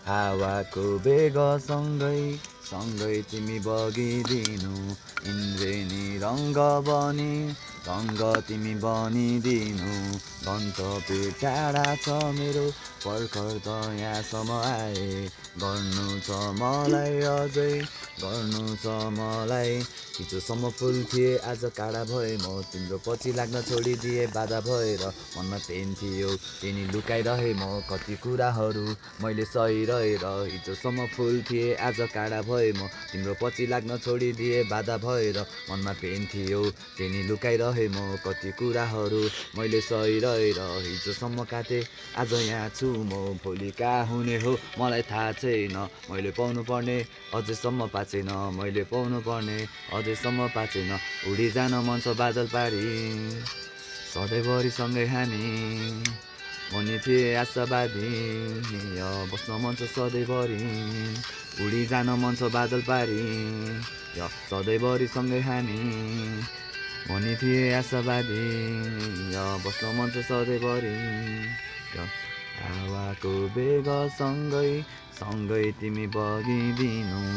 हावाको बेग सँगै तिमी बगिदिनु इन्द्रेणी रङ्ग तिमी बनिदिनु गन्तव्य टाढा छ मेरो भर्खर त यहाँसम्म आए गर्नु छ मलाई हिजोसम्म फुल थिए आज काँडा भए म तिम्रो पछि लाग्न छोडिदिए बाधा भएर मनमा पेन थियो तिनी लुकाइरहे म कति कुराहरू मैले सही रहेर हिजोसम्म फुल थिए आज काँडा भए म तिम्रो पछि लाग्न छोडिदिए बाधा भएर मनमा पेन थियो तिनी लुकाइरहे म कति कुराहरू मैले सही रहेर हिजोसम्म काटे आज यहाँ छु म भोलि कहाँ हुने हो मलाई थाहा छैन मैले पाउनु पर्ने अझैसम्म पाचेन मैले पाउनु पर्ने अझैसम्म पाचेन उडी जान मन छ बादल पारी सधैँभरि सँगै हामी मनी थिए आशावादी बस्न मन छ सधैँभरि उडी जान मन छ बादल पारी सधैँभरि सँगै हामी मनी थिए आशावादी बस्न मन छ सधैँभरि हावाको बेग सँगै तिमी बगिदिनु